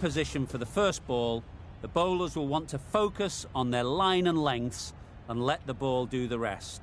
position for the first ball, the bowlers will want to focus on their line and lengths and let the ball do the rest.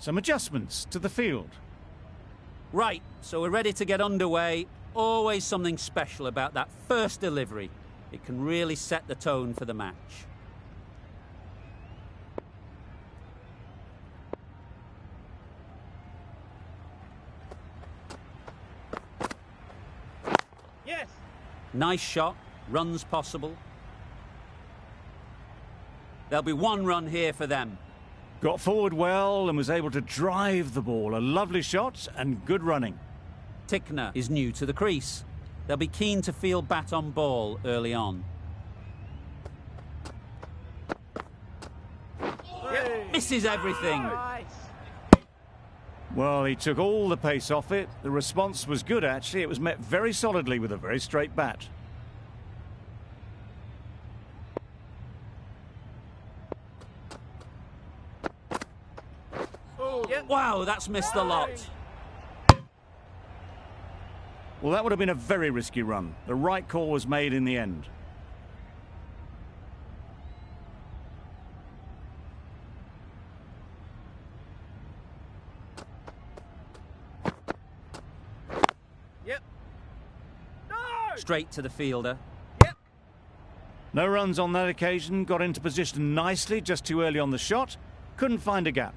Some adjustments to the field. Right, so we're ready to get underway. Always something special about that first delivery. It can really set the tone for the match. Yes. Nice shot, runs possible. There'll be one run here for them. Got forward well and was able to drive the ball. A lovely shot and good running. Tickner is new to the crease. They'll be keen to field bat on ball early on. Yep. Misses everything. Nice. Well, he took all the pace off it. The response was good, actually. It was met very solidly with a very straight bat. Yep. Wow, that's missed a lot. Well, that would have been a very risky run. The right call was made in the end. Yep. No. Straight to the fielder. Yep. No runs on that occasion. Got into position nicely, just too early on the shot. Couldn't find a gap.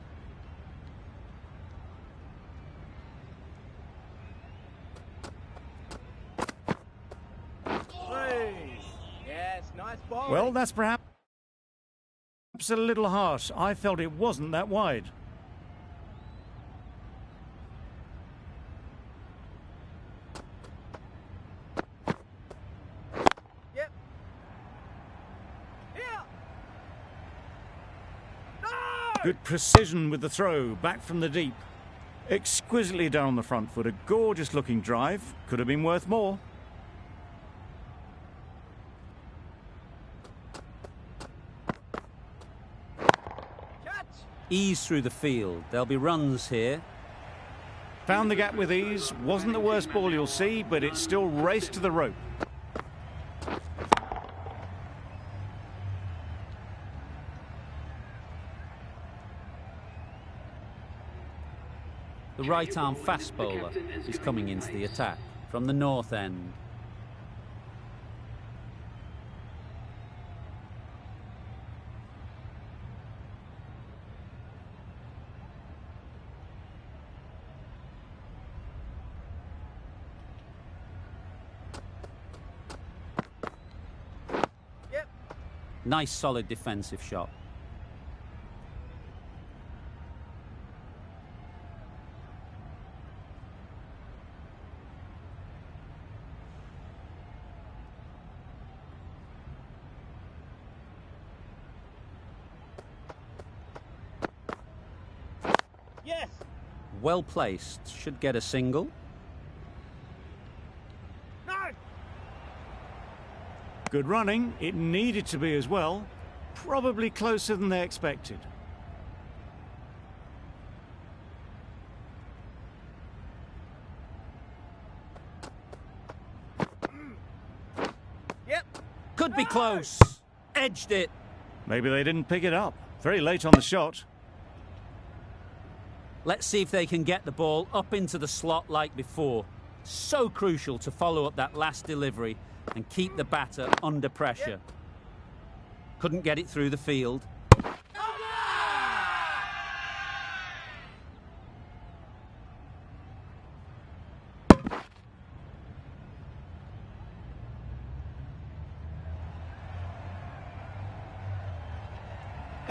Yes, nice ball. Well, that's perhaps a little harsh. I felt it wasn't that wide. Yep. Yeah. No. Good precision with the throw, back from the deep. Exquisitely down the front foot. A gorgeous looking drive. Could have been worth more. Catch. Ease through the field. There'll be runs here. Found the gap with ease. Wasn't the worst ball you'll see, but it still raced to the rope. The right-arm fast bowler is coming into the attack from the north end. Yep. Nice solid defensive shot. Yes. Well placed. Should get a single. No. Good running. It needed to be as well. Probably closer than they expected. Yep. Could be close. Edged it. Maybe they didn't pick it up. Very late on the shot. Let's see if they can get the ball up into the slot like before. So crucial to follow up that last delivery and keep the batter under pressure. Couldn't get it through the field.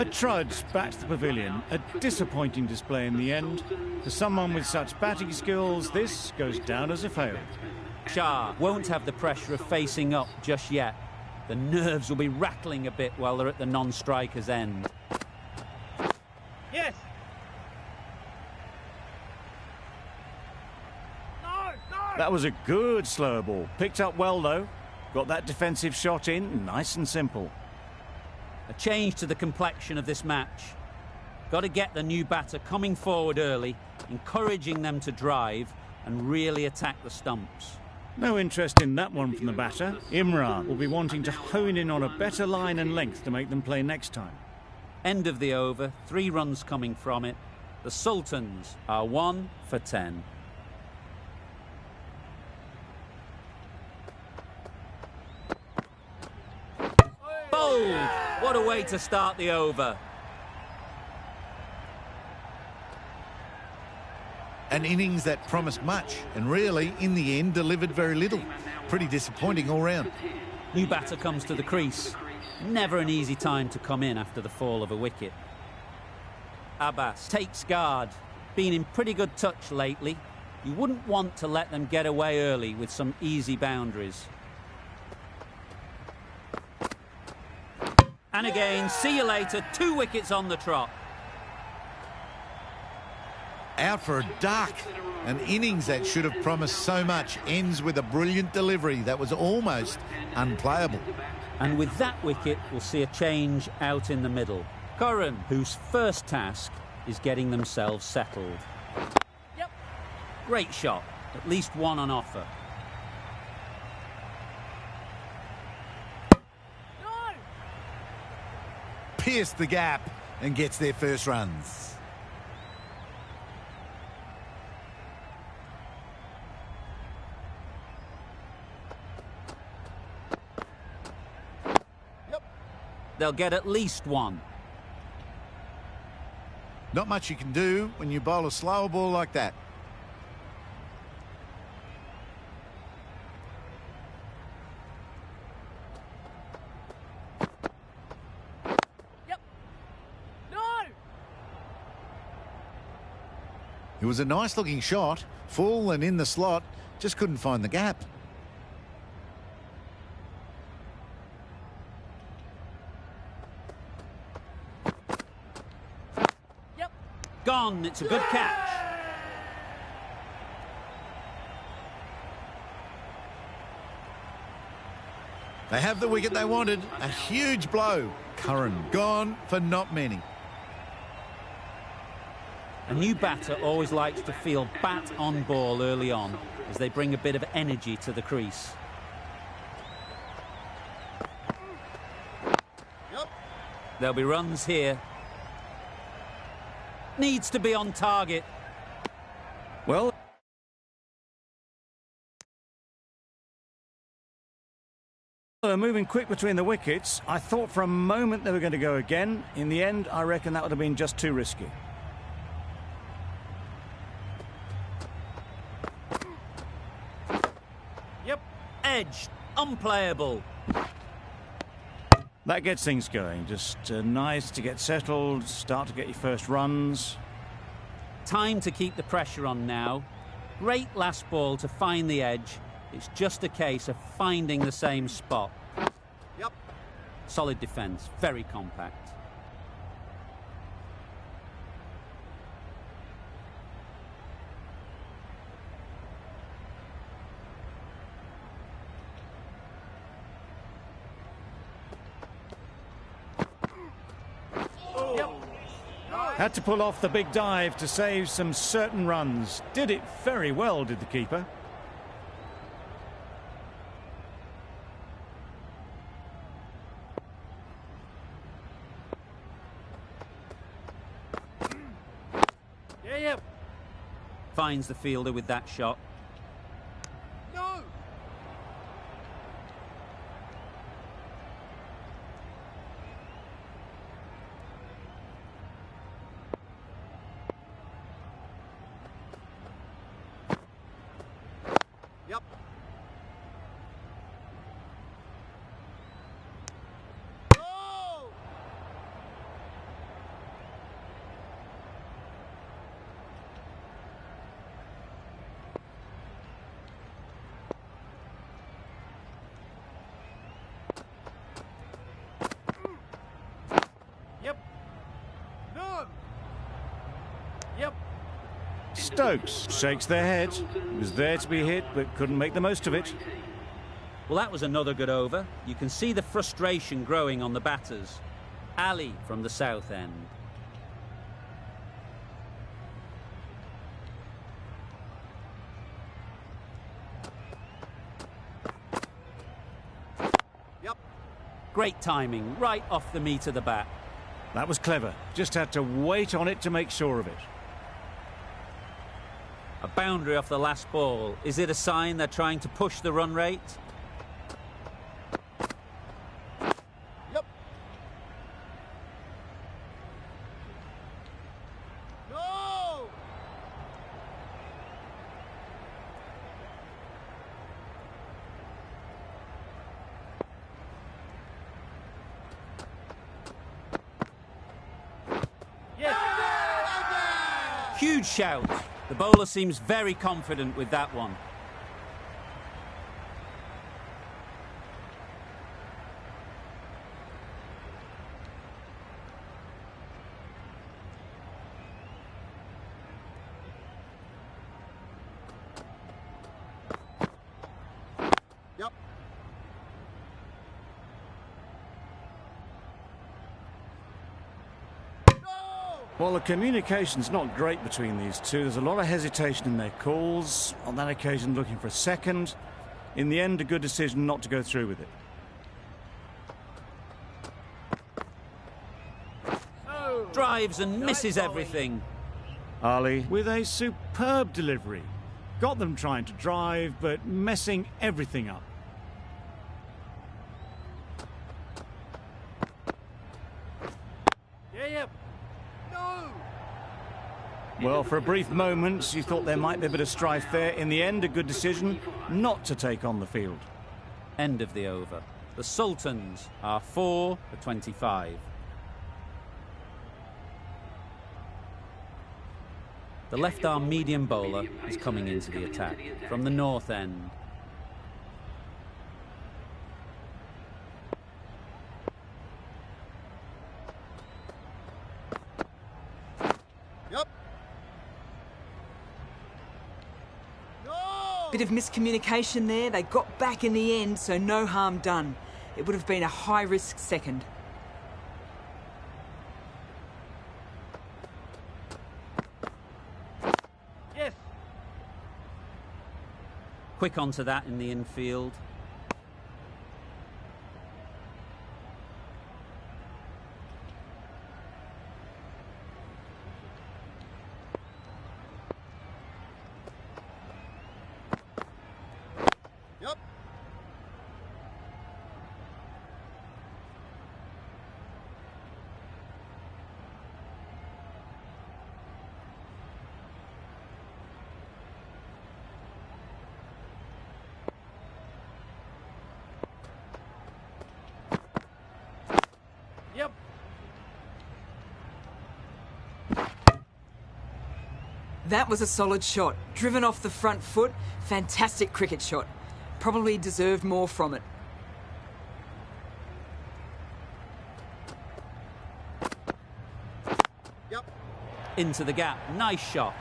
A trudge back to the pavilion. A disappointing display in the end. For someone with such batting skills, this goes down as a fail. Shah won't have the pressure of facing up just yet. The nerves will be rattling a bit while they're at the non-striker's end. Yes. No, no. That was a good slower ball. Picked up well, though. Got that defensive shot in, nice and simple. A change to the complexion of this match. Got to get the new batter coming forward early, encouraging them to drive and really attack the stumps. No interest in that one from the batter. Abrar will be wanting to hone in on a better line and length to make them play next time. End of the over, 3 runs coming from it. The Sultans are 1 for 10. Bold! What a way to start the over. An innings that promised much and really, in the end, delivered very little. Pretty disappointing all round. New batter comes to the crease. Never an easy time to come in after the fall of a wicket. Abbas takes guard. Been in pretty good touch lately. You wouldn't want to let them get away early with some easy boundaries. And again, see you later, 2 wickets on the trot. Out for a duck. An innings that should have promised so much ends with a brilliant delivery that was almost unplayable. And with that wicket, we'll see a change out in the middle. Curran, whose first task is getting themselves settled. Yep. Great shot, at least one on offer. No. Pierced the gap and gets their first runs. They'll get at least 1. Not much you can do when you bowl a slower ball like that. Yep. No. It was a nice looking shot, full and in the slot, just couldn't find the gap. Gone, it's a good catch. They have the wicket they wanted. A huge blow. Curran gone for not many. A new batter always likes to feel bat on ball early on as they bring a bit of energy to the crease. Yep. There'll be runs here. Needs to be on target. Well, they're moving quick between the wickets. I thought for a moment they were going to go again. In the end, I reckon that would have been just too risky. Yep. Edge, unplayable. That gets things going. Just nice to get settled, start to get your first runs. Time to keep the pressure on now. Great last ball to find the edge. It's just a case of finding the same spot. Yep. Solid defence, very compact. Had to pull off the big dive to save some certain runs. Did it very well, did the keeper. Yeah. Finds the fielder with that shot. No. Yep. Oh! Stokes shakes their head. He was there to be hit, but couldn't make the most of it. Well, that was another good over. You can see the frustration growing on the batters. Ali from the south end. Yep. Great timing, right off the meat of the bat. That was clever. Just had to wait on it to make sure of it. A boundary off the last ball. Is it a sign they're trying to push the run rate? Yep. No! Yes! Huge shout. The bowler seems very confident with that one. Yep. Well, the communication's not great between these two. There's a lot of hesitation in their calls. On that occasion, looking for a second. In the end, a good decision not to go through with it. No! Drives and misses bowling. everything. Ali with a superb delivery. Got them trying to drive, but messing everything up. Yep. No! Well, for a brief moment, you thought there might be a bit of strife there. In the end, a good decision not to take on the field. End of the over. The Sultans are 4 for 25. The left-arm medium bowler is coming into the attack from the north end. Yep. No! Bit of miscommunication there. They got back in the end, so no harm done. It would have been a high-risk second. Yes. Quick onto that in the infield. Yep. Yep. That was a solid shot. Driven off the front foot. Fantastic cricket shot. Probably deserved more from it. Yep. Into the gap. Nice shot.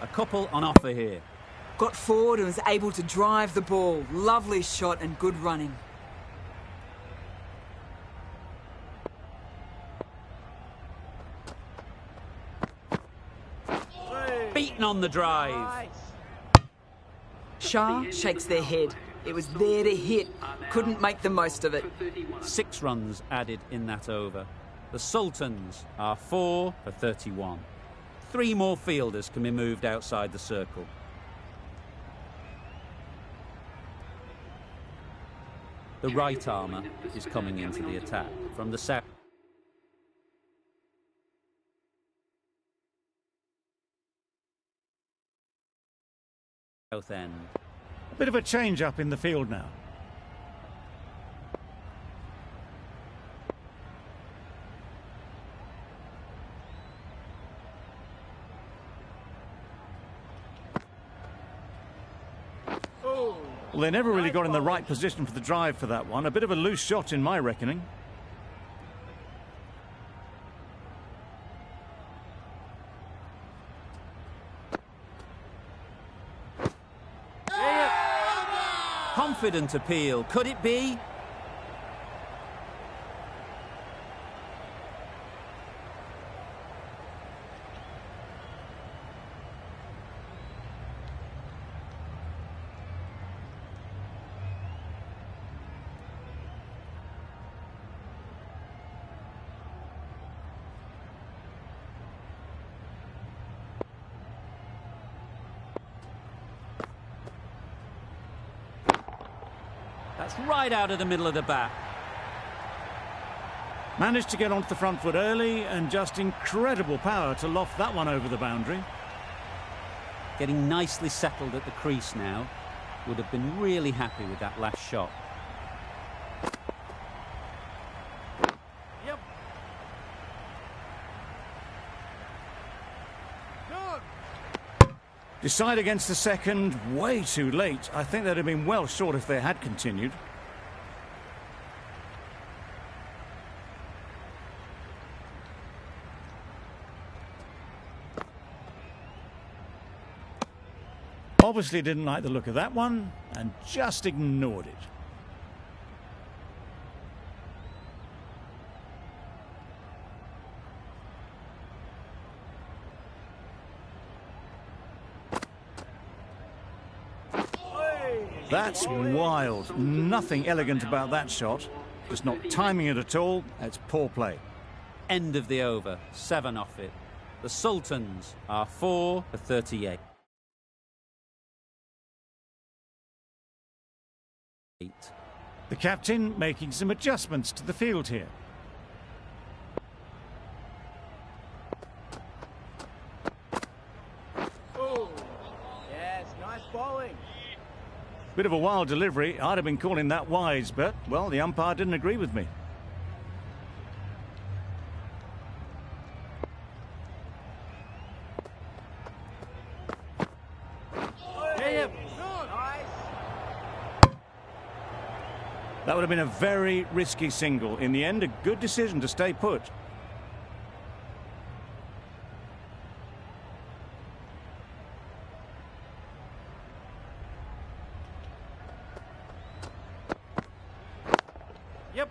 A couple on offer here. Got forward and was able to drive the ball. Lovely shot and good running. Beaten on the drive. Nice. Shah shakes their head. It was there to hit. Couldn't make the most of it. 6 runs added in that over. The Sultans are 4 for 31. 3 more fielders can be moved outside the circle. The right armour is coming into the attack from the south end. A bit of a change-up in the field now. Oh. Well, they never really got in the right position for the drive for that one. A bit of a loose shot in my reckoning. confident appeal. Could it be? That's right out of the middle of the bat. Managed to get onto the front foot early and just incredible power to loft that one over the boundary. Getting nicely settled at the crease now. Would have been really happy with that last shot. Yep. Good. Decide against the second, way too late. I think they'd have been well short if they had continued. Obviously didn't like the look of that one and just ignored it. That's wild. Nothing elegant about that shot. Just not timing it at all. It's poor play. End of the over. 7 off it. The Sultans are 4 for 38. The captain making some adjustments to the field here. Oh. Yes, nice bowling. Bit of a wild delivery. I'd have been calling that wise, but, well, the umpire didn't agree with me. Yeah. Nice. That would have been a very risky single. In the end, a good decision to stay put. Yep.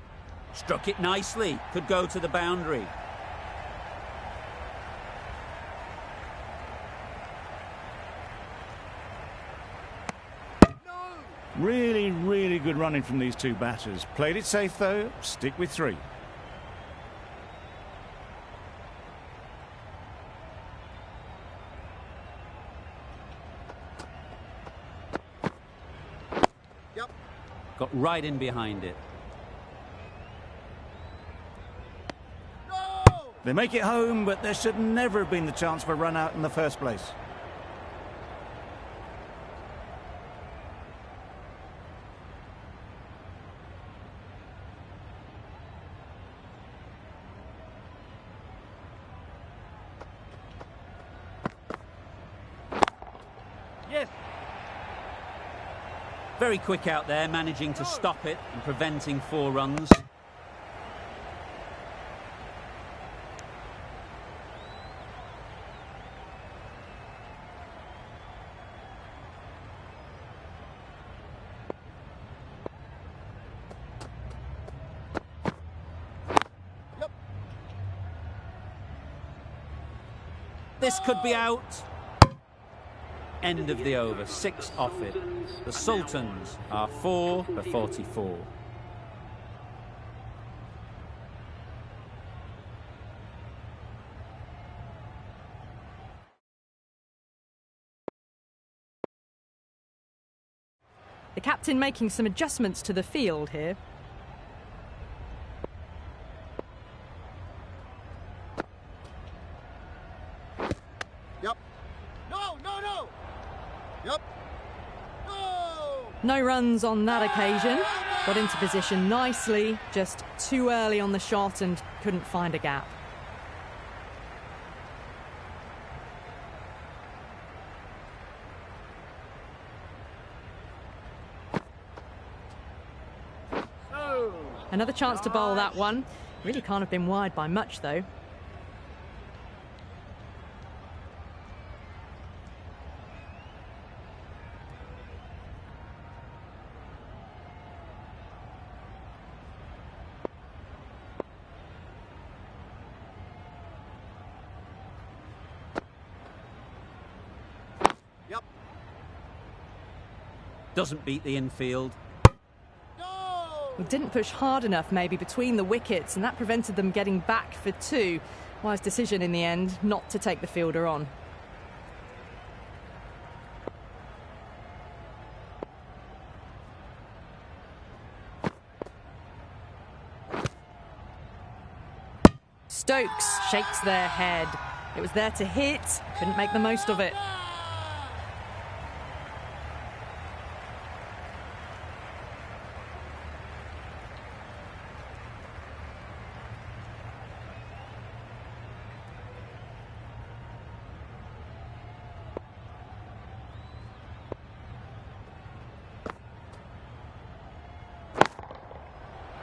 Struck it nicely. Could go to the boundary. Really, really good running from these two batters. Played it safe, though. Stick with 3. Yep. Got right in behind it. No. They make it home, but there should never have been the chance for a run out in the first place. Yes. Very quick out there, managing to stop it and preventing 4 runs. Yep. This could be out. End of the over. 6 off it. The Sultans are 4 for 44. The captain making some adjustments to the field here. Yep. No. Yep. No. No runs on that occasion. Got into position nicely, just too early on the shot and couldn't find a gap. Oh. Another chance to bowl that one. Really can't have been wide by much though. Doesn't beat the infield. Well, didn't push hard enough maybe between the wickets, and that prevented them getting back for 2. Wise decision in the end not to take the fielder on. Stokes shakes their head. It was there to hit, couldn't make the most of it.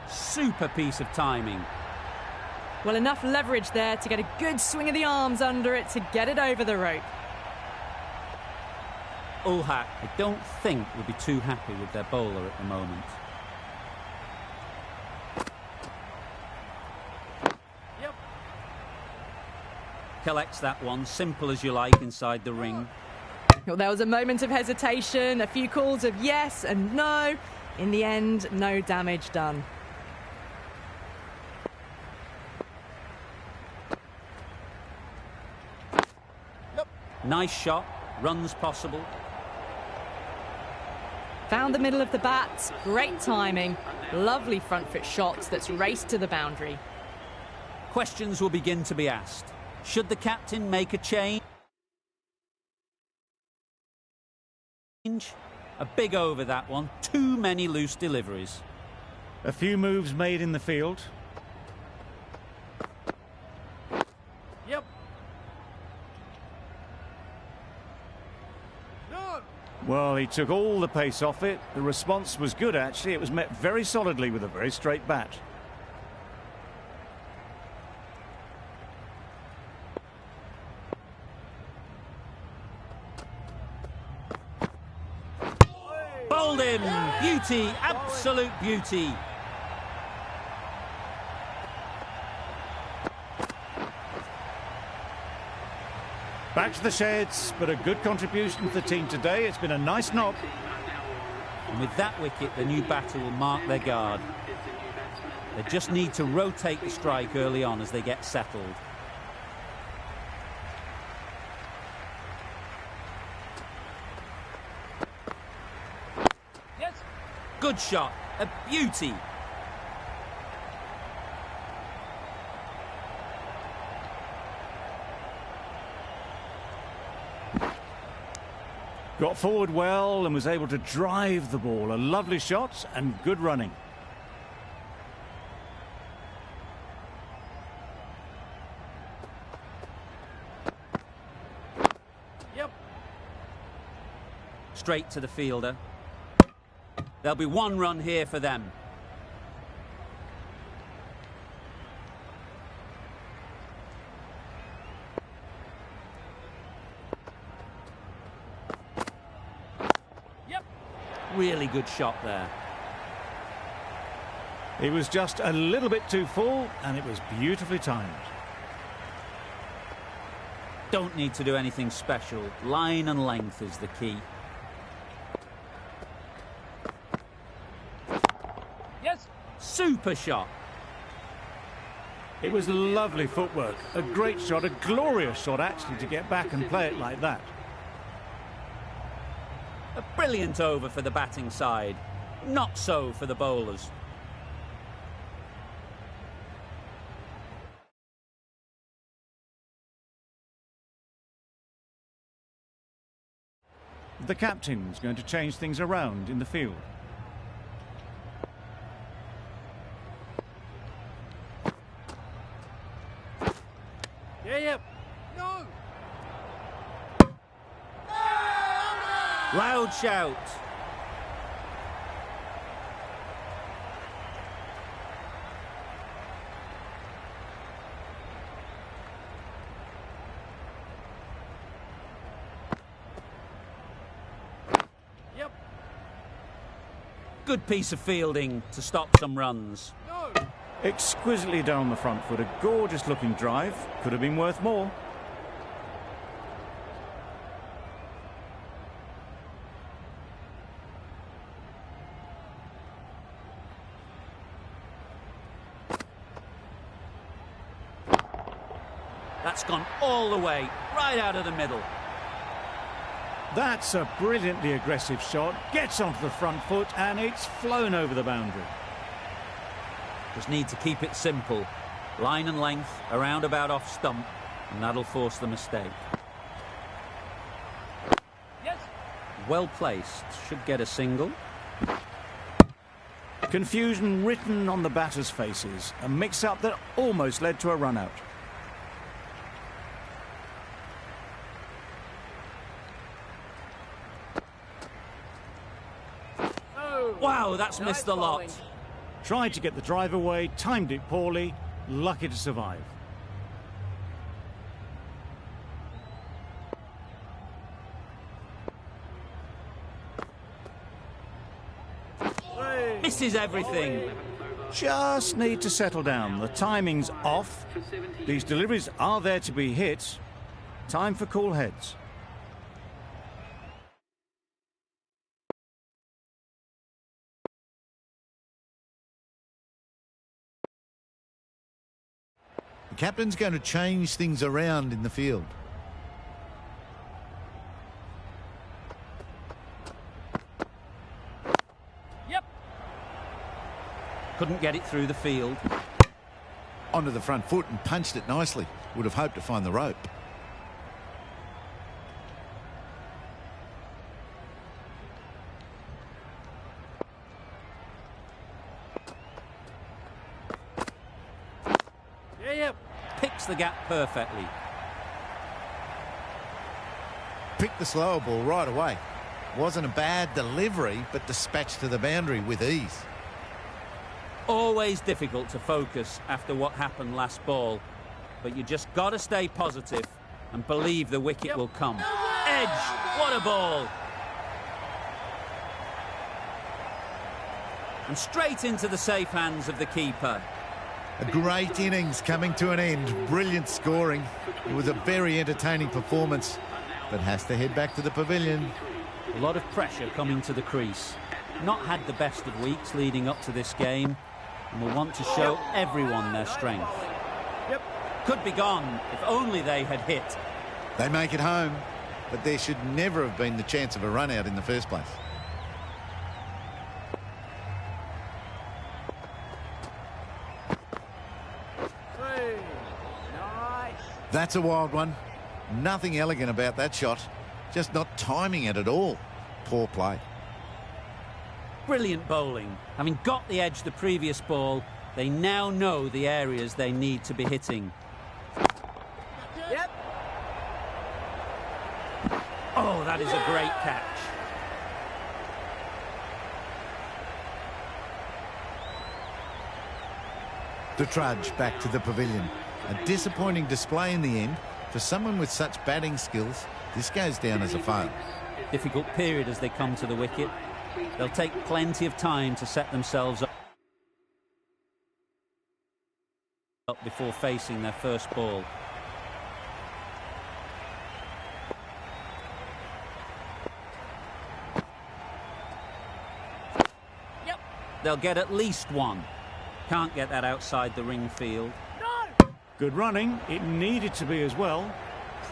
Super piece of timing. Well, enough leverage there to get a good swing of the arms under it to get it over the rope. Ulhak, I don't think, would be too happy with their bowler at the moment. Yep. Collects that one, simple as you like, inside the ring. Well, there was a moment of hesitation, a few calls of yes and no. In the end, no damage done. Nice shot, runs possible. Found the middle of the bat, great timing, lovely front foot shot that's raced to the boundary. Questions will begin to be asked. Should the captain make a change? A big over that one, too many loose deliveries. A few moves made in the field. Yep. No. Well, he took all the pace off it. The response was good, actually. It was met very solidly with a very straight bat. Bowled in, beauty, absolute beauty. Back to the sheds, but a good contribution to the team today. It's been a nice knock. And with that wicket, the new batter will mark their guard. They just need to rotate the strike early on as they get settled. Yes. Good shot, a beauty. Got forward well and was able to drive the ball. A lovely shot and good running. Yep. Straight to the fielder. There'll be one run here for them. Really good shot there. It was just a little bit too full and it was beautifully timed. Don't need to do anything special. Line and length is the key. Yes. Super shot. It was lovely footwork. A great shot, a glorious shot actually, to get back and play it like that. A brilliant over for the batting side. Not so for the bowlers. The captain's going to change things around in the field. Yeah. No. Loud shout. Yep. Good piece of fielding to stop some runs. No. Exquisitely down the front foot. A gorgeous looking drive. Could have been worth more. That's gone all the way, right out of the middle. That's a brilliantly aggressive shot. Gets onto the front foot and it's flown over the boundary. Just need to keep it simple. Line and length, around about off stump, and that'll force the mistake. Yes. Well placed, should get a single. Confusion written on the batters' faces. A mix-up that almost led to a run-out. Oh. Wow, that's Nice missed the lot. bowling. Tried to get the drive away, timed it poorly, lucky to survive. Misses everything. Just need to settle down. The timing's off. These deliveries are there to be hit. Time for cool heads. The captain's going to change things around in the field. Yep. Couldn't get it through the field. Onto the front foot and punched it nicely. Would have hoped to find the rope. Yeah, yep. Picks the gap perfectly. Picked the slower ball right away. Wasn't a bad delivery, but dispatched to the boundary with ease. Always difficult to focus after what happened last ball, but you just got to stay positive and believe the wicket will come. Edge, what a ball! And straight into the safe hands of the keeper. A great innings coming to an end. Brilliant scoring. It was a very entertaining performance, but has to head back to the pavilion. A lot of pressure coming to the crease. Not had the best of weeks leading up to this game, and will want to show everyone their strength. Yep. Could be gone if only they had hit. They make it home, but there should never have been the chance of a run out in the first place. Hey. Nice. That's a wild one. Nothing elegant about that shot. Just not timing it at all. Poor play. Brilliant bowling. Having got the edge the previous ball, they now know the areas they need to be hitting. Yep. Oh, that is a great catch. The trudge back to the pavilion. A disappointing display in the end. For someone with such batting skills, this goes down as a fail. Difficult period as they come to the wicket. They'll take plenty of time to set themselves up before facing their first ball. Yep. They'll get at least one. Can't get that outside the ring field. No. Good running. It needed to be as well.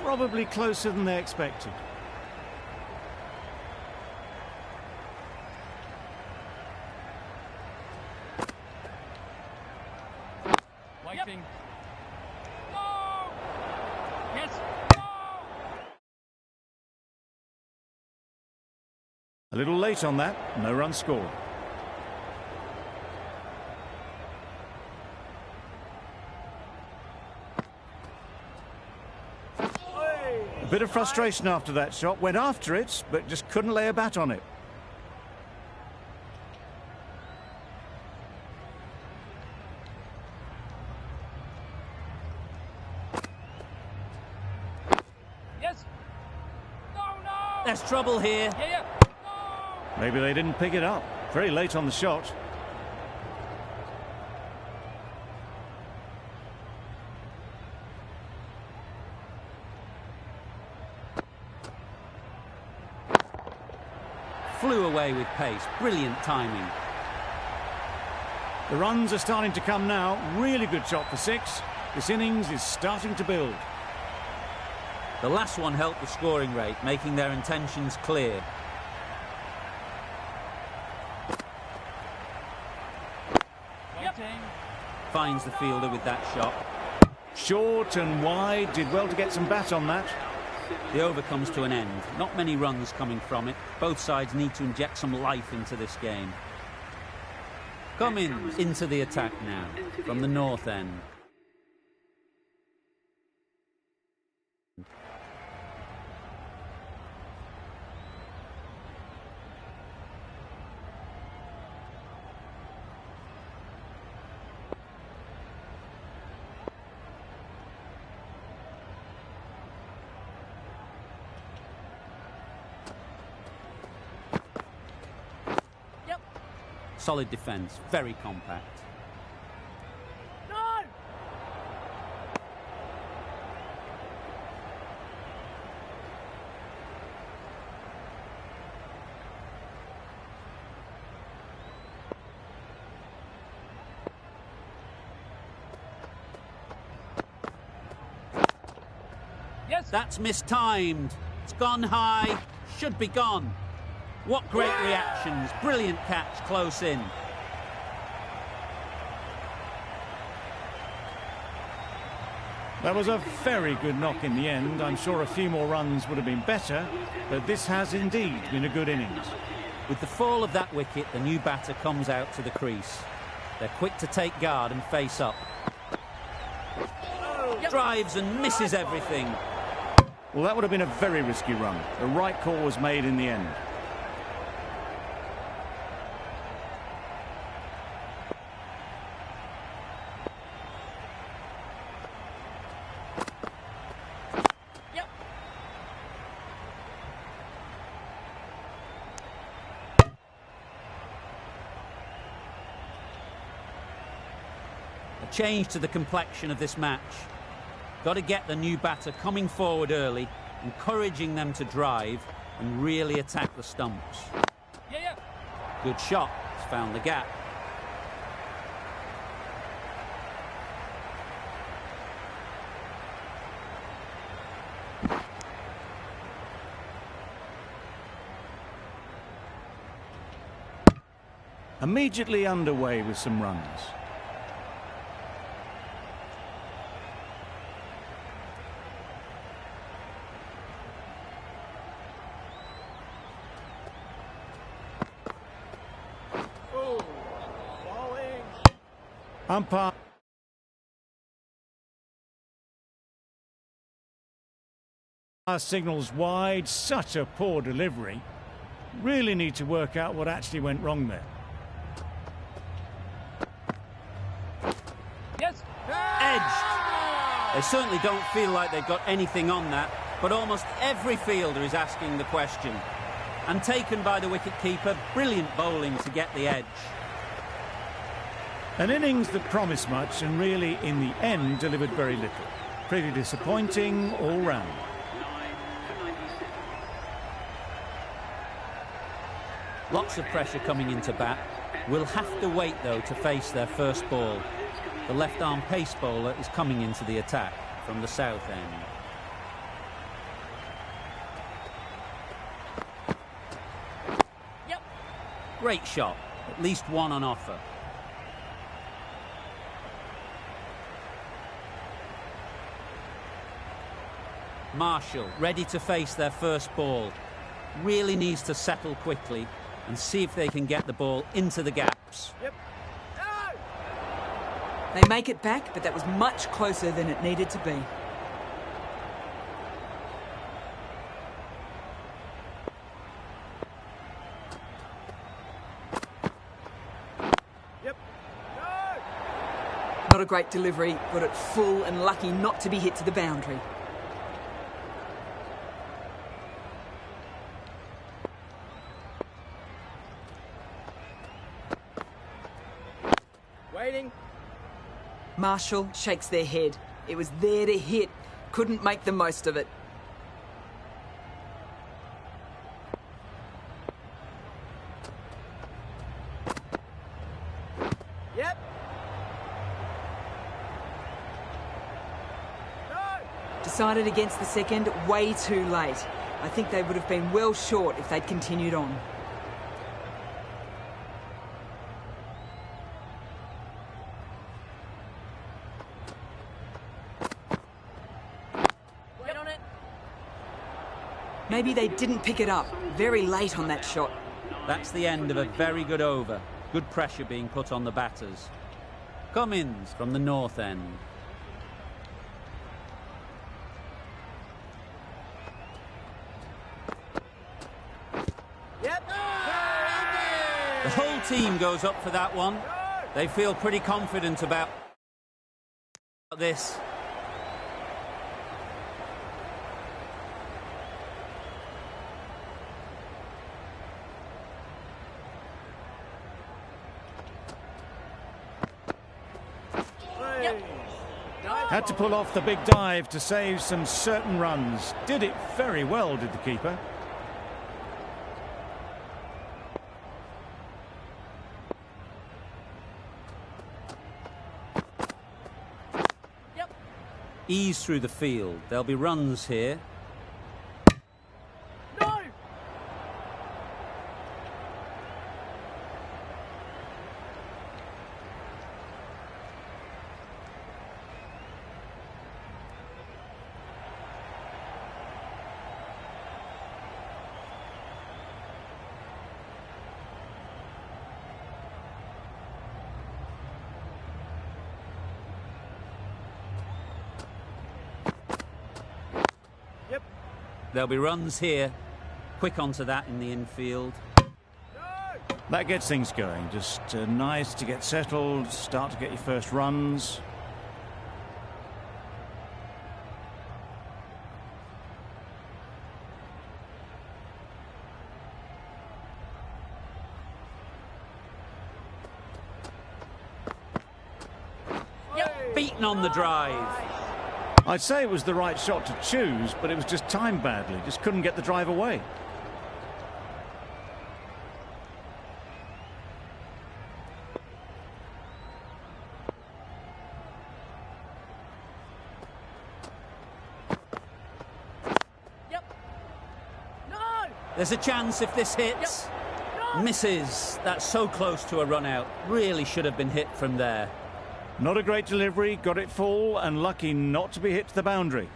Probably closer than they expected. Waiting. No. Yes. No. A little late on that. No run scored. A bit of frustration after that shot. Went after it, but just couldn't lay a bat on it. Yes. No, no. There's trouble here. Yeah, yeah. No. Maybe they didn't pick it up. Very late on the shot. Flew away with pace. Brilliant timing. The runs are starting to come now. Really good shot for 6. This innings is starting to build. The last one helped the scoring rate, making their intentions clear. Waiting. Finds the fielder with that shot. Short and wide, did well to get some bat on that. The over comes to an end. Not many runs coming from it. Both sides need to inject some life into this game. Coming into the attack now from the north end. Solid defence, very compact. No! Yes! That's mistimed. It's gone high. Should be gone. What great reactions. Brilliant catch close in. That was a very good knock in the end. I'm sure a few more runs would have been better, but this has indeed been a good innings. With the fall of that wicket, the new batter comes out to the crease. They're quick to take guard and face up. Drives and misses everything. Well, that would have been a very risky run. The right call was made in the end. Change to the complexion of this match. Got to get the new batter coming forward early, encouraging them to drive and really attack the stumps. Yeah. Good shot. He's found the gap. Immediately underway with some runs. Umpire signals wide. Such a poor delivery. Really need to work out what actually went wrong there. Yes! Edged. They certainly don't feel like they've got anything on that, but almost every fielder is asking the question. And taken by the wicketkeeper, brilliant bowling to get the edge. An innings that promised much and really, in the end, delivered very little. Pretty disappointing all round. Lots of pressure coming into bat. Will have to wait, though, to face their first ball. The left-arm pace bowler is coming into the attack from the south end. Yep. Great shot. At least one on offer. Marshall, ready to face their first ball. Really needs to settle quickly and see if they can get the ball into the gaps. Yep. No! They make it back, but that was much closer than it needed to be. Yep. No! Not a great delivery, got it full and lucky not to be hit to the boundary. Waiting. Marshall shakes their head. It was there to hit. Couldn't make the most of it. Yep. No! Decided against the second way too late. I think they would have been well short if they'd continued on. Wait on it. Maybe they didn't pick it up. Very late on that shot. That's the end of a very good over. Good pressure being put on the batters. Cummins from the north end. Yep. The whole team goes up for that one. They feel pretty confident about this. Had to pull off the big dive to save some certain runs. Did it very well, did the keeper. Yep. Ease through the field. There'll be runs here. No. Yep. There'll be runs here. Quick onto that in the infield. That gets things going. Just nice to get settled, start to get your first runs. Beaten on the drive. I'd say it was the right shot to choose, but it was just timed badly. Just couldn't get the drive away. Yep. No. There's a chance if this hits. No. Misses. That's so close to a run out. Really should have been hit from there. Not a great delivery, got it full and lucky not to be hit to the boundary.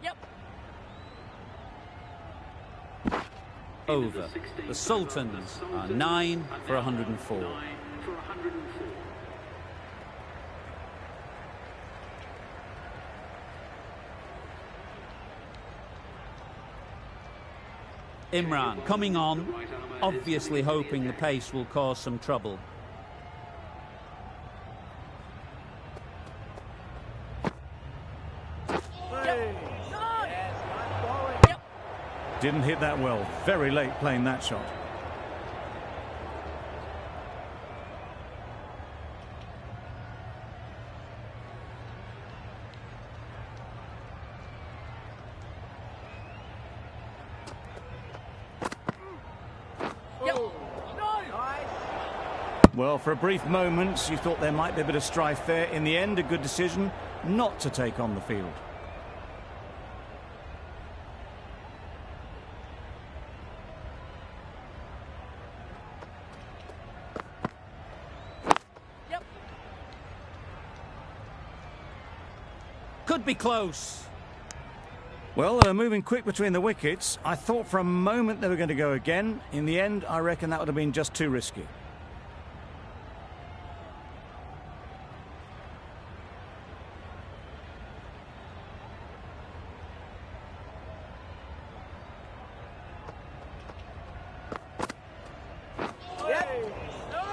Yep. Over. The Sultans are 9 for 104. Imran coming on, obviously hoping the pace will cause some trouble. Didn't hit that well. Very late playing that shot. Well, for a brief moment, you thought there might be a bit of strife there. In the end, a good decision not to take on the field. Yep. Could be close. Well, they're moving quick between the wickets. I thought for a moment they were going to go again. In the end, I reckon that would have been just too risky.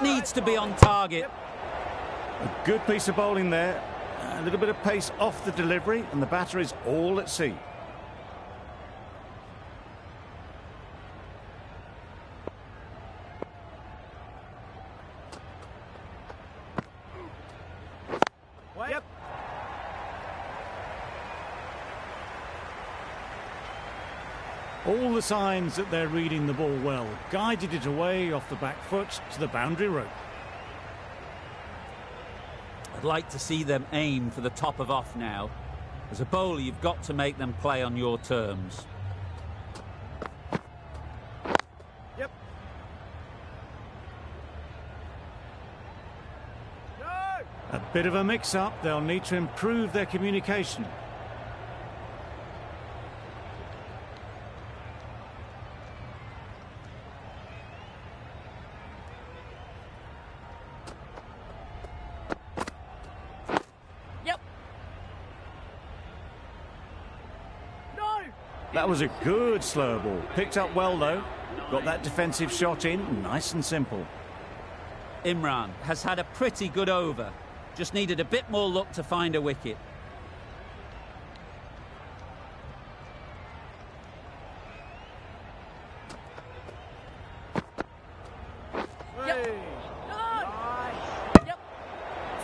Needs to be on target. A good piece of bowling there. A little bit of pace off the delivery, and the batter is all at sea. Yep. All the signs that they're reading the ball well. Guided it away off the back foot to the boundary rope. I'd like to see them aim for the top of off now. As a bowler, you've got to make them play on your terms. Yep. No! A bit of a mix-up. They'll need to improve their communication. Yep. No! That was a good slow ball. Picked up well, though. Got that defensive shot in, nice and simple. Imran has had a pretty good over. Just needed a bit more luck to find a wicket. Yep. No! Yep.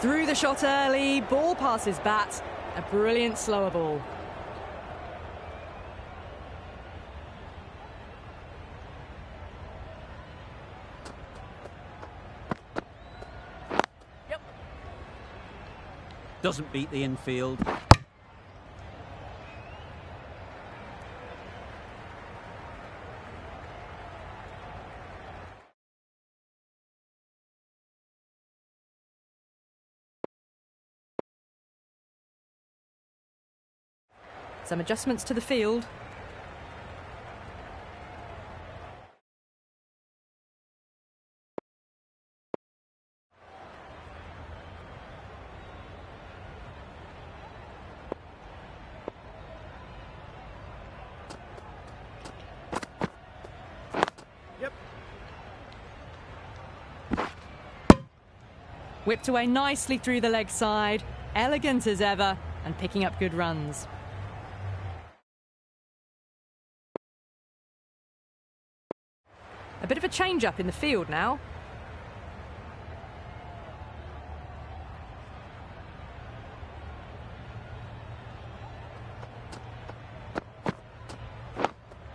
Through the shot early, ball past his bat. A brilliant slower ball. Yep. Doesn't beat the infield. Some adjustments to the field. Yep. Whipped away nicely through the leg side. Elegant as ever and picking up good runs. A bit of a change-up in the field now.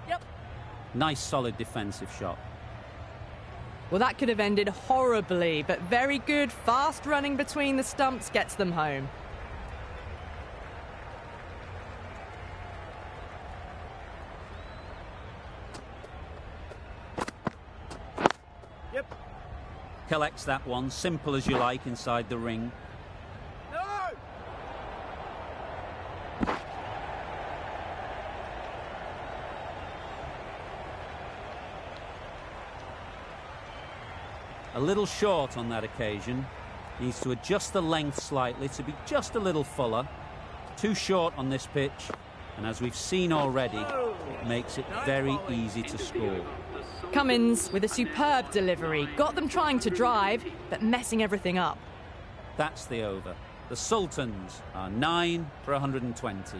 Yep. Nice solid defensive shot. Well, that could have ended horribly, but very good, fast running between the stumps gets them home. Yep. Collects that one, simple as you like, inside the ring. No! A little short on that occasion. Needs to adjust the length slightly to be just a little fuller. Too short on this pitch, and as we've seen already, it makes it very easy to score. Cummins with a superb delivery. Got them trying to drive, but messing everything up. That's the over. The Sultans are 9 for 120.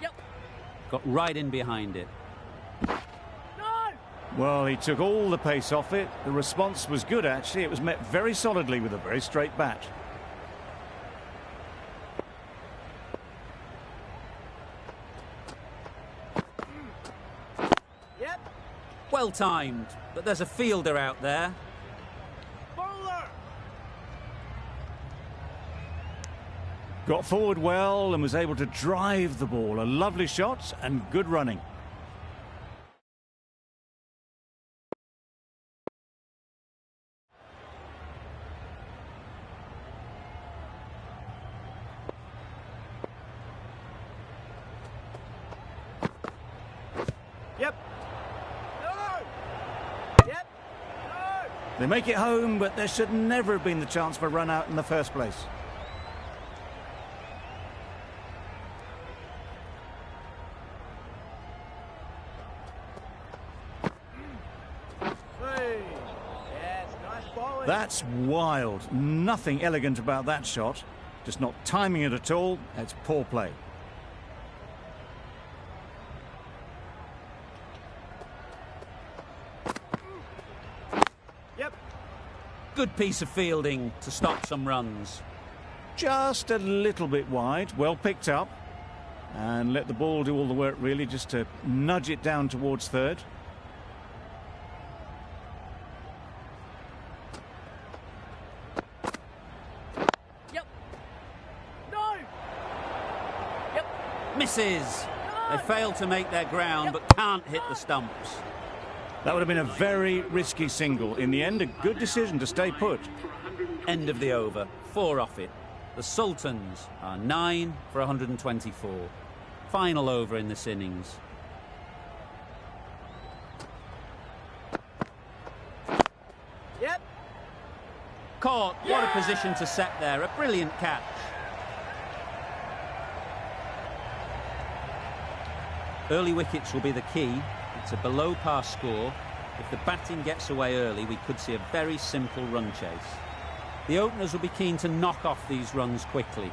Yep. Got right in behind it. No! Well, he took all the pace off it. The response was good, actually. It was met very solidly with a very straight bat. Yep. Well timed, but there's a fielder out there. Bowler! Got forward well and was able to drive the ball. A lovely shot and good running. Yep. No! Yep. No! They make it home, but there should never have been the chance for a run out in the first place. Hey. Yes, nice bowling. That's wild. Nothing elegant about that shot. Just not timing it at all. It's poor play. Yep. Good piece of fielding to stop some runs. Just a little bit wide, well picked up. And let the ball do all the work, really, just to nudge it down towards third. Yep. No. Yep. Misses. They fail to make their ground, but can't hit the stumps. That would have been a very risky single. In the end, a good decision to stay put. End of the over. 4 off it. The Sultans are 9 for 124. Final over in this innings. Yep. Caught. What a position to set there. A brilliant catch. Early wickets will be the key. It's a below par score. If the batting gets away early, we could see a very simple run chase. The openers will be keen to knock off these runs quickly.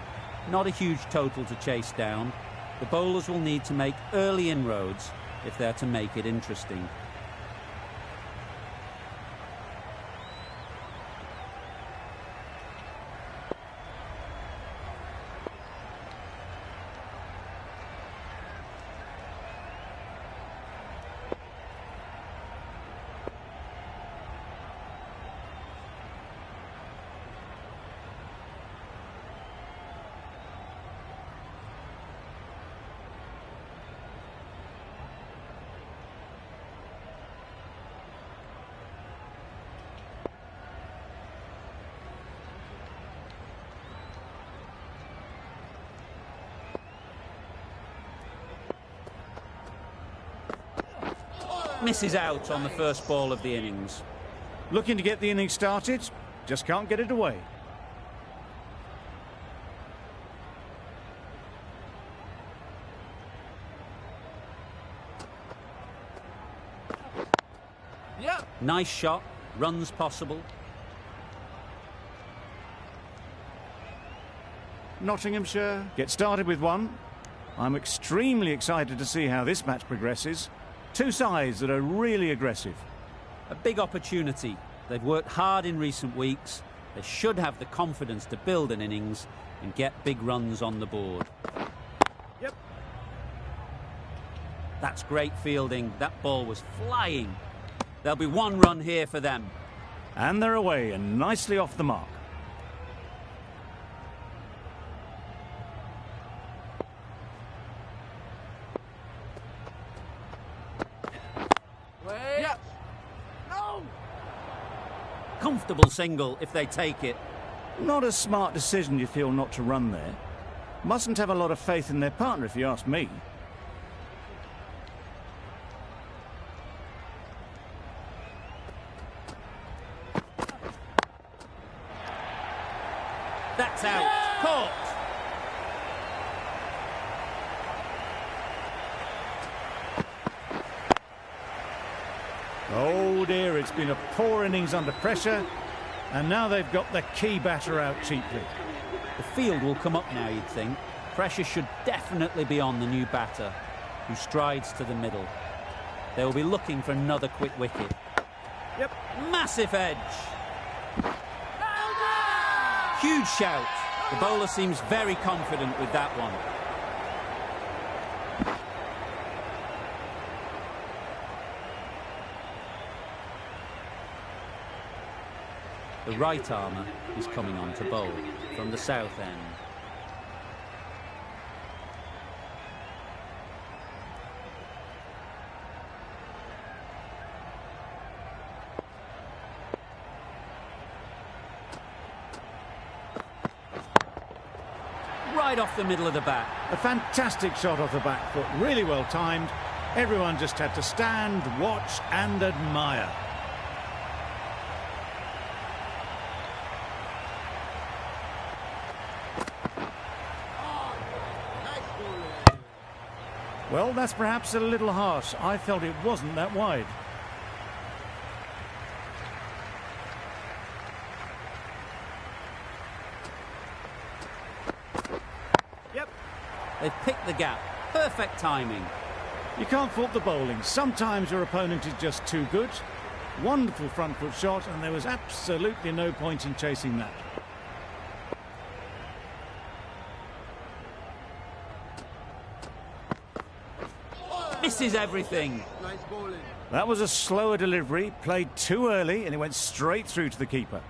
Not a huge total to chase down. The bowlers will need to make early inroads if they're to make it interesting. Misses out on the first ball of the innings. Looking to get the innings started, just can't get it away. Yep. Nice shot, runs possible. Nottinghamshire get started with one. I'm extremely excited to see how this match progresses. Two sides that are really aggressive. A big opportunity. They've worked hard in recent weeks. They should have the confidence to build an innings and get big runs on the board. Yep. That's great fielding. That ball was flying. There'll be 1 run here for them. And they're away and nicely off the mark. Yep. No. Comfortable single if they take it. Not a smart decision, you feel, not to run there. Mustn't have a lot of faith in their partner, if you ask me. That's out. Caught. Oh dear, it's been a poor innings under pressure, and now they've got the key batter out cheaply. The field will come up now, you'd think. Pressure should definitely be on the new batter, who strides to the middle. They will be looking for another quick wicket. Yep. Massive edge. Huge shout. The bowler seems very confident with that one. The right armour is coming on to bowl from the south end. Right off the middle of the bat. A fantastic shot off the back foot, really well timed. Everyone just had to stand, watch and admire. Well, that's perhaps a little harsh. I felt it wasn't that wide. Yep. They've picked the gap. Perfect timing. You can't fault the bowling. Sometimes your opponent is just too good. Wonderful front foot shot, and there was absolutely no point in chasing that. Misses everything. Nice bowling. That was a slower delivery, played too early, and it went straight through to the keeper.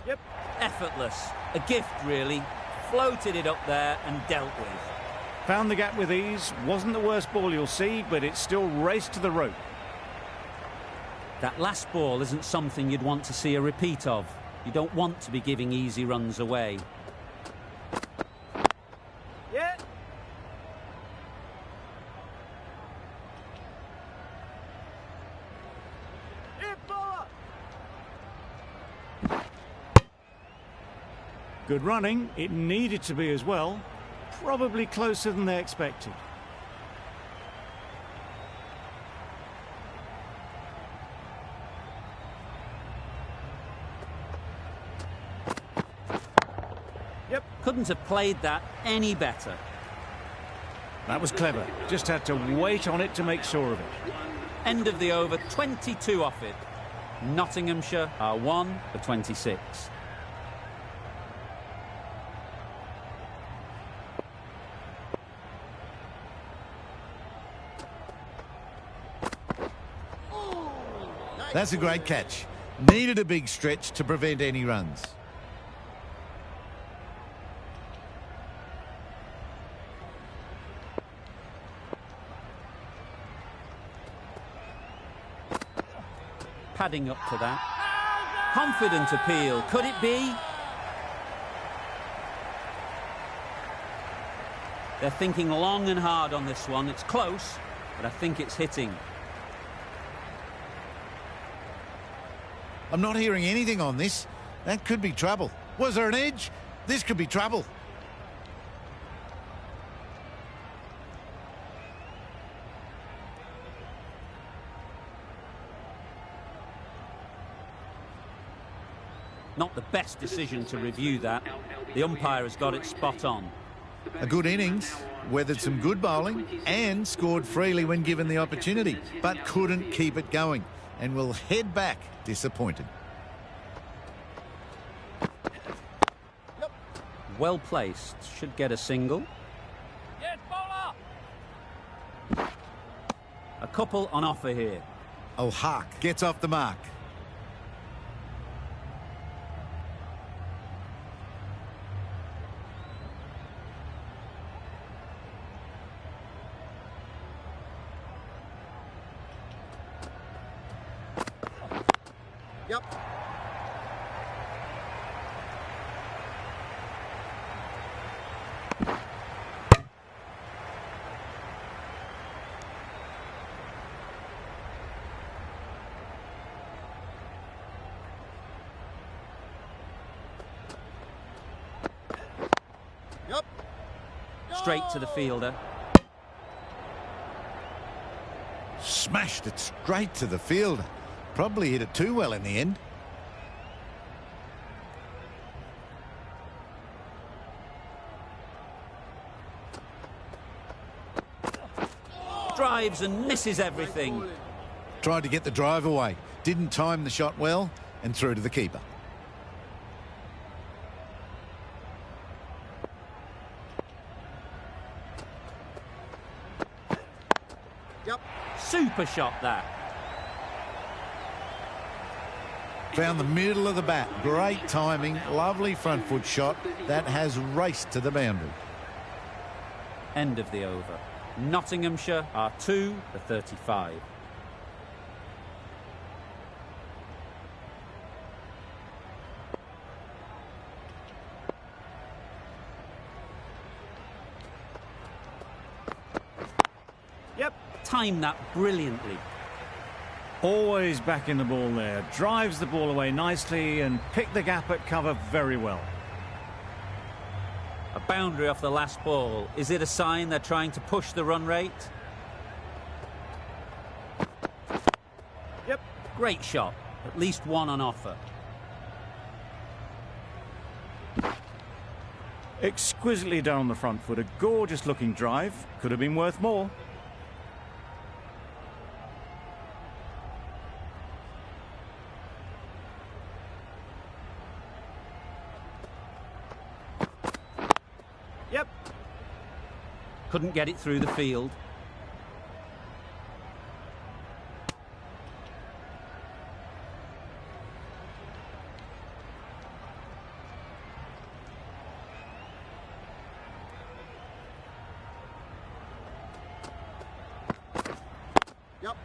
Yep. Effortless. A gift, really. Floated it up there and dealt with. Found the gap with ease. Wasn't the worst ball you'll see, but it still raced to the rope. That last ball isn't something you'd want to see a repeat of. You don't want to be giving easy runs away. Yeah. Hit bowler. Good running. It needed to be as well. Probably closer than they expected. Yep. Couldn't have played that any better. That was clever. Just had to wait on it to make sure of it. End of the over, 22 off it. Nottinghamshire are 1 for 26. That's a great catch. Needed a big stretch to prevent any runs. Padding up to that. Confident appeal. Could it be? They're thinking long and hard on this one. It's close, but I think it's hitting. I'm not hearing anything on this. That could be trouble. Was there an edge? This could be trouble. Not the best decision to review that. The umpire has got it spot on. A good innings, weathered some good bowling and scored freely when given the opportunity, but couldn't keep it going and will head back disappointed. Well placed. Should get a single. Yes, bowler. A couple on offer here. Oh, Hark gets off the mark. Yep. Yep. Straight to the fielder. Smashed it straight to the field. Probably hit it too well in the end. Drives and misses everything. Tried to get the drive away. Didn't time the shot well and threw to the keeper. Yep. Super shot that. Found the middle of the bat. Great timing. Lovely front foot shot. That has raced to the boundary. End of the over. Nottinghamshire are 2 for 35. Yep. Timed that brilliantly. Always back in the ball there. Drives the ball away nicely and picked the gap at cover very well. A boundary off the last ball. Is it a sign they're trying to push the run rate? Yep. Great shot. At least one on offer. Exquisitely down the front foot. A gorgeous looking drive. Could have been worth more. Couldn't get it through the field. Yep.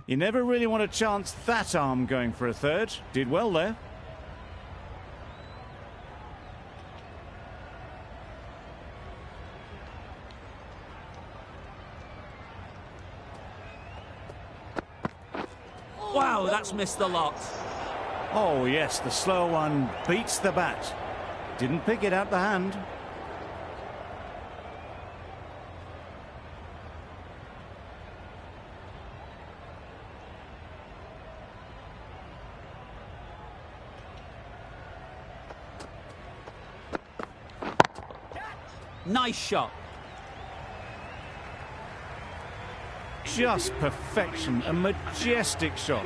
You never really want to chance that arm going for a third. Did well there. Wow, that's missed the lot. Oh yes, the slow one beats the bat. Didn't pick it out the hand. Nice shot. Just perfection, a majestic shot.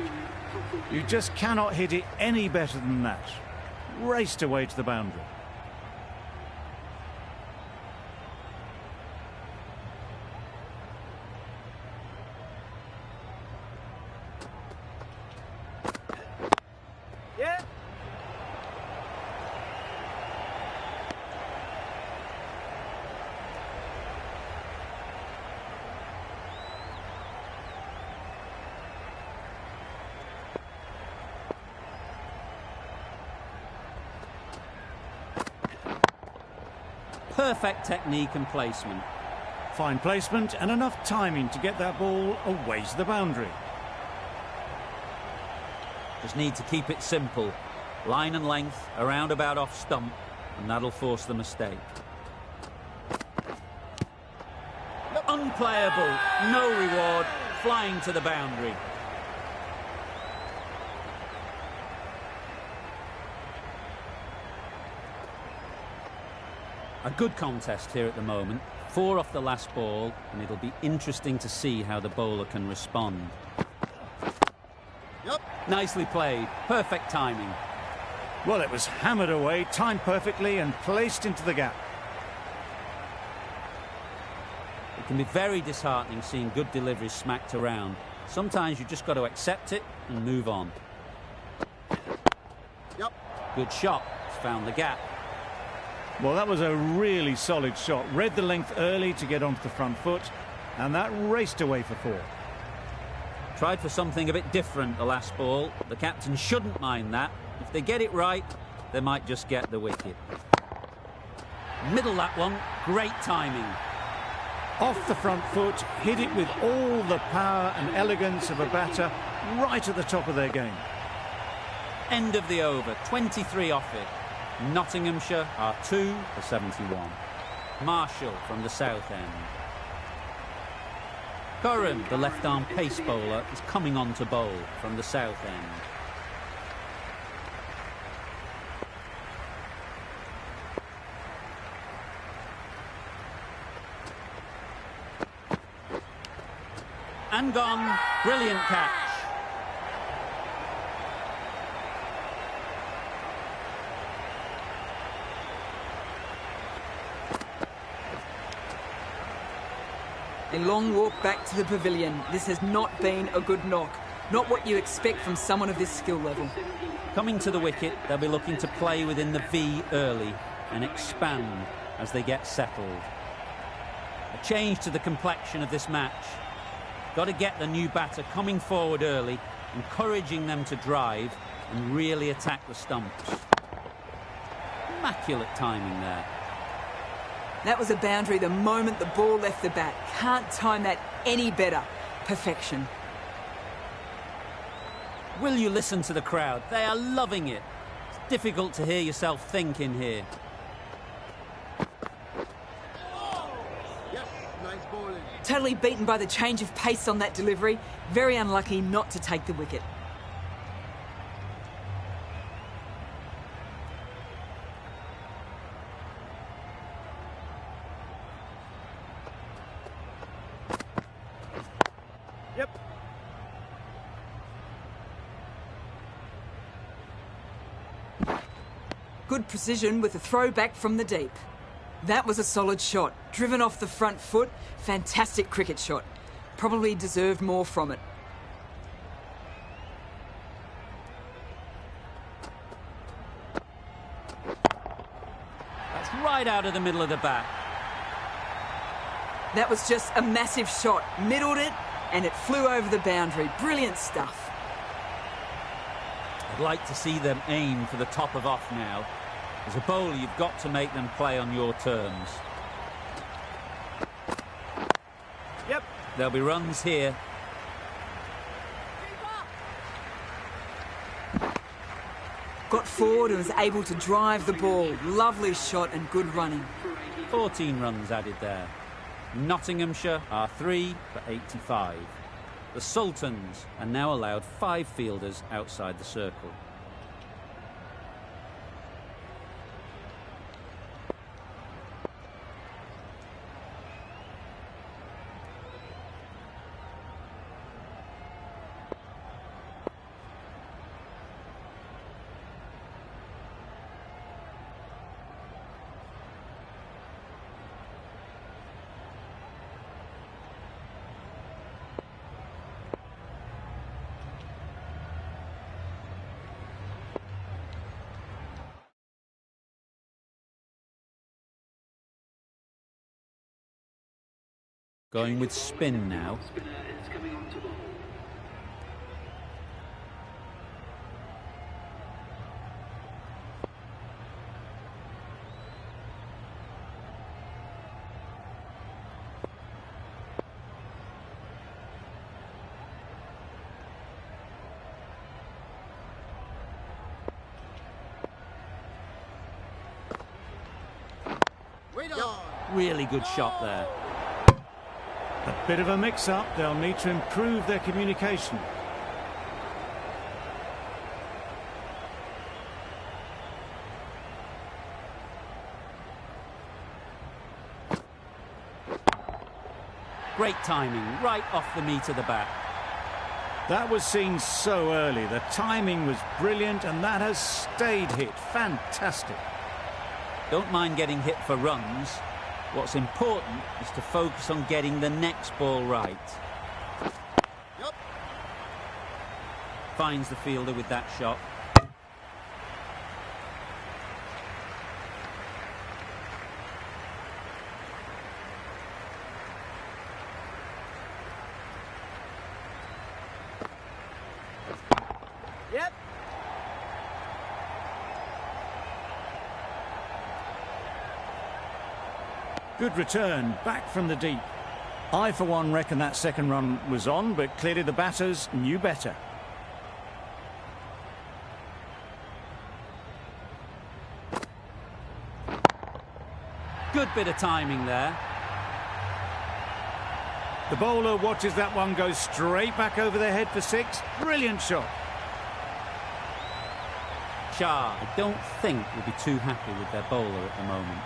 You just cannot hit it any better than that. Raced away to the boundary. Yeah. Perfect technique and placement. Fine placement and enough timing to get that ball away to the boundary. Just need to keep it simple. Line and length, around about off stump, and that'll force the mistake. Unplayable, no reward, flying to the boundary. A good contest here at the moment. 4 off the last ball, and it'll be interesting to see how the bowler can respond. Yep. Nicely played, perfect timing. Well, it was hammered away, timed perfectly and placed into the gap. It can be very disheartening seeing good deliveries smacked around. Sometimes you just got to accept it and move on. Yep. Good shot, it's found the gap. Well, that was a really solid shot. Read the length early to get onto the front foot, and that raced away for 4. Tried for something a bit different the last ball. The captain shouldn't mind that. If they get it right, they might just get the wicket. Middle that one, great timing. Off the front foot, hit it with all the power and elegance of a batter right at the top of their game. End of the over, 23 off it. Nottinghamshire are 2 for 71. Marshall from the south end. Curran, the left-arm pace bowler, is coming on to bowl from the south end. And gone. Brilliant catch. A long walk back to the pavilion. This has not been a good knock. Not what you expect from someone of this skill level. Coming to the wicket, they'll be looking to play within the V early and expand as they get settled. A change to the complexion of this match. Got to get the new batter coming forward early, encouraging them to drive and really attack the stumps. Immaculate timing there. That was a boundary the moment the ball left the bat. Can't time that any better. Perfection. Will you listen to the crowd? They are loving it. It's difficult to hear yourself think in here. Yep. Nice bowling. Totally beaten by the change of pace on that delivery. Very unlucky not to take the wicket. Yep. good precision with a throw back from the deep. That was a solid shot. Driven off the front foot. Fantastic cricket shot. Probably deserved more from it. That's right out of the middle of the bat. That was just a massive shot. Middled it and it flew over the boundary. Brilliant stuff. I'd like to see them aim for the top of off now. As a bowler, you've got to make them play on your terms. Yep. There'll be runs here. Got forward and was able to drive the ball. Lovely shot and good running. 14 runs added there. Nottinghamshire are 3 for 85. The Sultans are now allowed 5 fielders outside the circle. Going with spin now. Wait on. Really good shot there. A bit of a mix-up. They'll need to improve their communication. Great timing, right off the meat of the bat. That was seen so early. The timing was brilliant, and that has stayed hit. Fantastic. Don't mind getting hit for runs. What's important is to focus on getting the next ball right. Yep. Finds the fielder with that shot. Yep. Good return, back from the deep. I, for one, reckon that second run was on, but clearly the batters knew better. Good bit of timing there. The bowler watches that one go straight back over their head for 6. Brilliant shot. Shah, I don't think will be too happy with their bowler at the moment.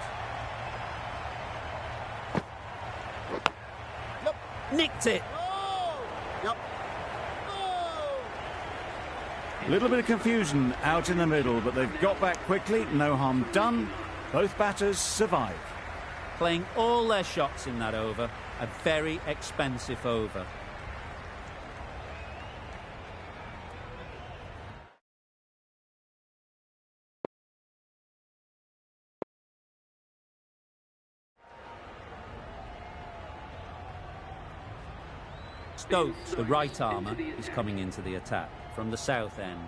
Nicked it. Oh. Yep. Oh. A little bit of confusion out in the middle, but they've got back quickly. No harm done. Both batters survive. Playing all their shots in that over. A very expensive over. Stokes, the right armour, is coming into the attack from the south end.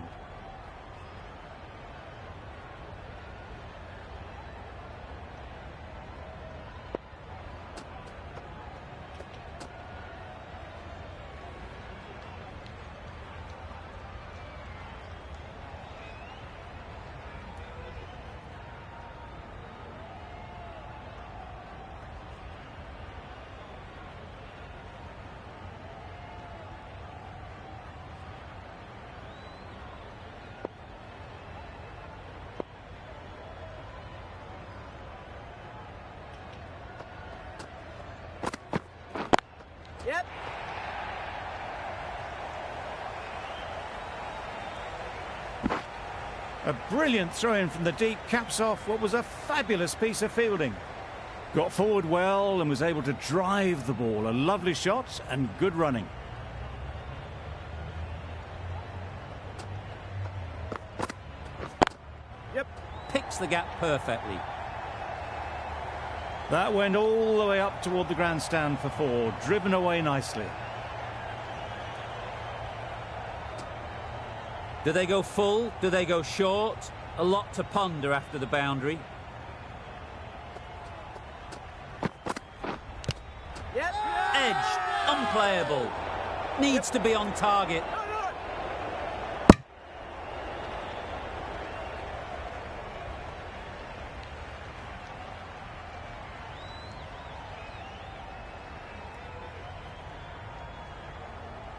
Yep. A brilliant throw-in from the deep caps off what was a fabulous piece of fielding. Got forward well and was able to drive the ball. A lovely shot and good running. Yep. Picks the gap perfectly. That went all the way up toward the grandstand for 4, driven away nicely. Do they go full? Do they go short? A lot to ponder after the boundary. Yep. Edge, unplayable. Needs to be on target.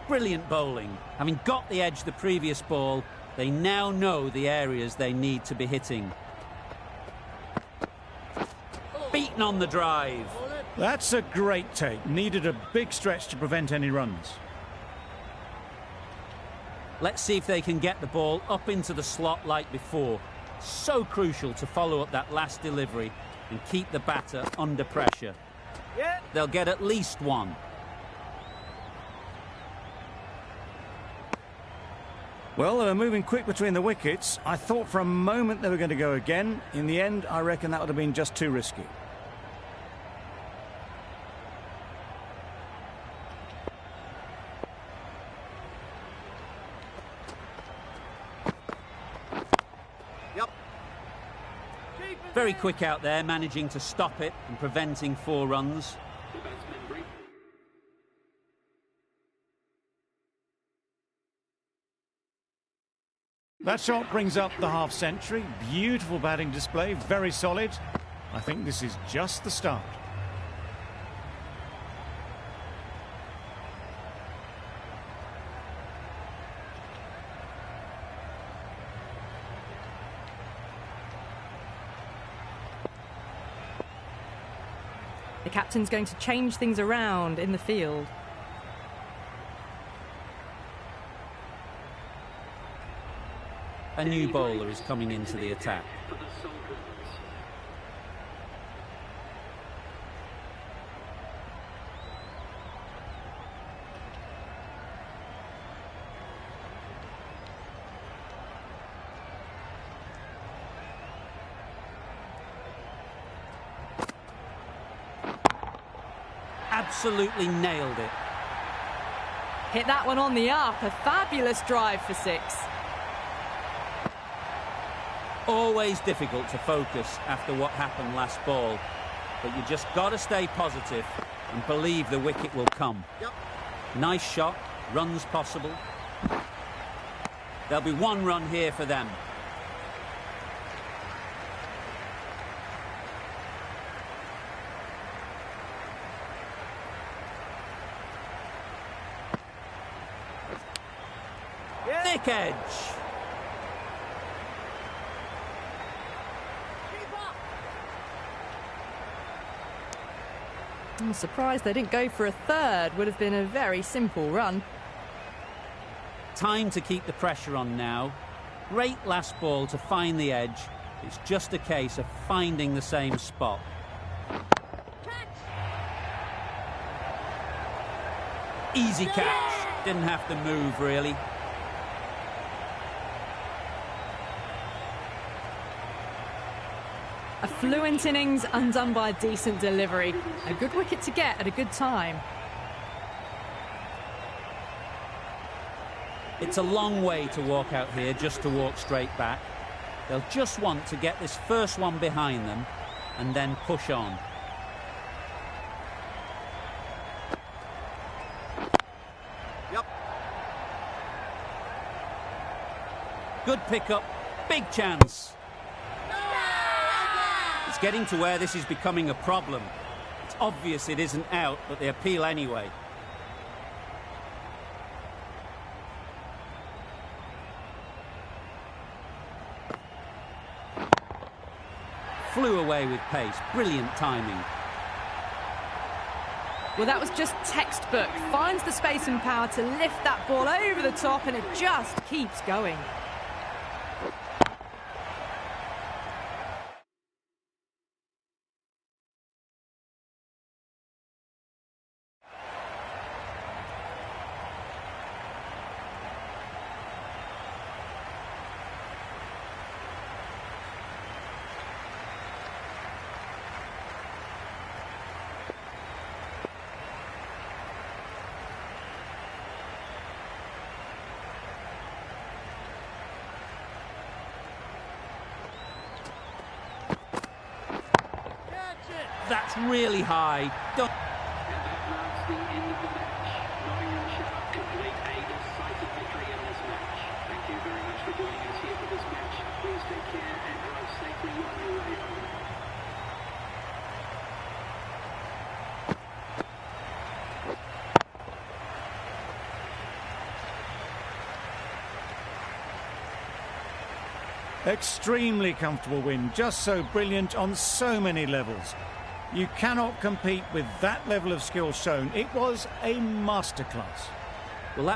Brilliant bowling. Having got the edge the previous ball, they now know the areas they need to be hitting. Beaten on the drive. That's a great take. Needed a big stretch to prevent any runs. Let's see if they can get the ball up into the slot like before. So crucial to follow up that last delivery and keep the batter under pressure. Yeah. They'll get at least one. Well, they were moving quick between the wickets. I thought for a moment they were going to go again. In the end, I reckon that would have been just too risky. Yep. Very quick out there, managing to stop it and preventing 4 runs. That shot brings up the half-century. Beautiful batting display, very solid. I think this is just the start. The captain's going to change things around in the field. A new bowler is coming into the attack. Absolutely nailed it. Hit that one on the up. A fabulous drive for 6. Always difficult to focus after what happened last ball, but you just got to stay positive and believe the wicket will come. Yep. Nice shot, runs possible. There'll be 1 run here for them. Yeah. Thick edge. I'm surprised they didn't go for a third. Would have been a very simple run. Time to keep the pressure on now. Great last ball to find the edge. It's just a case of finding the same spot. Easy catch. Didn't have to move, really. A fluent innings undone by a decent delivery. A good wicket to get at a good time. It's a long way to walk out here just to walk straight back. They'll just want to get this first one behind them and then push on. Yep. Good pickup, big chance. It's getting to where this is becoming a problem. It's obvious it isn't out, but they appeal anyway. Flew away with pace. Brilliant timing. Well, that was just textbook. Finds the space and power to lift that ball over the top, and it just keeps going. that's really high. Don't... And that marks the end of the match. Nottingham Sharks complete a decisive victory in this match. Thank you very much for joining us here for this match. Please take care and drive safely on your way home. Extremely comfortable win, just so brilliant on so many levels. You cannot compete with that level of skill shown. It was a masterclass. Well, that